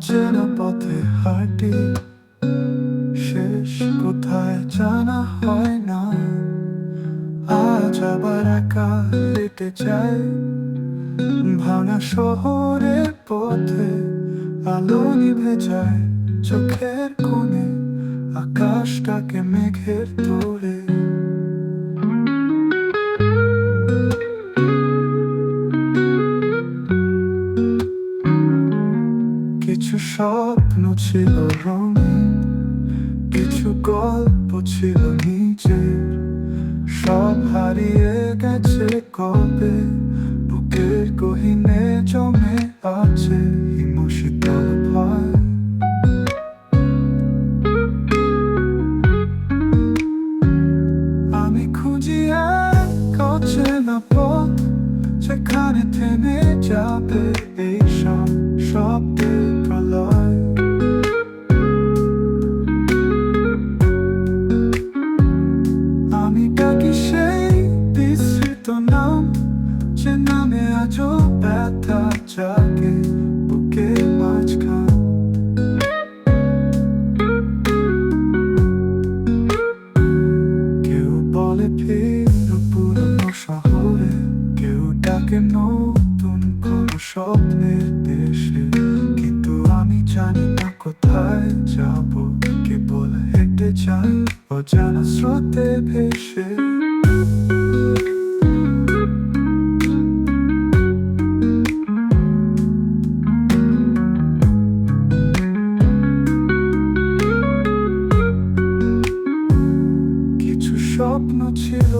অচেনা পথে হাঁটি, শেষ কোথায় জানা হয় না। আজ আবার একা হেঁটে যাই ভাঙা শহরের পথে, আলো নিভে যায় চোখের কোণে, আকাশটাকে মেঘের তোড়ে। কিছু স্বপ্ন ছিল রঙিন, কিছু গল্প ছিল নিজের, সব হারিয়ে গেছে কবে। বুকের গহীনে জমে আছে শীতল ভয়। আমি খুঁজি এক অচেনা পথ, যেখানে থেমে যাবে এই শব্দের প্রলয়। আমি ডাকি সেই বিস্মৃত নাম, যে নামে আজও ব্যথা জাগে বুকের মাঝখান। কেউ বলে ফিরো পুরনো শহরে, কেউ ডাকে নতুন কোনো স্বপ্নের দেশে। কিন্তু আমি জানি না কোথায় যাব, কেবল হেঁটে যাই অজানা স্রোতে ভেসে। কিছু স্বপ্ন ছিল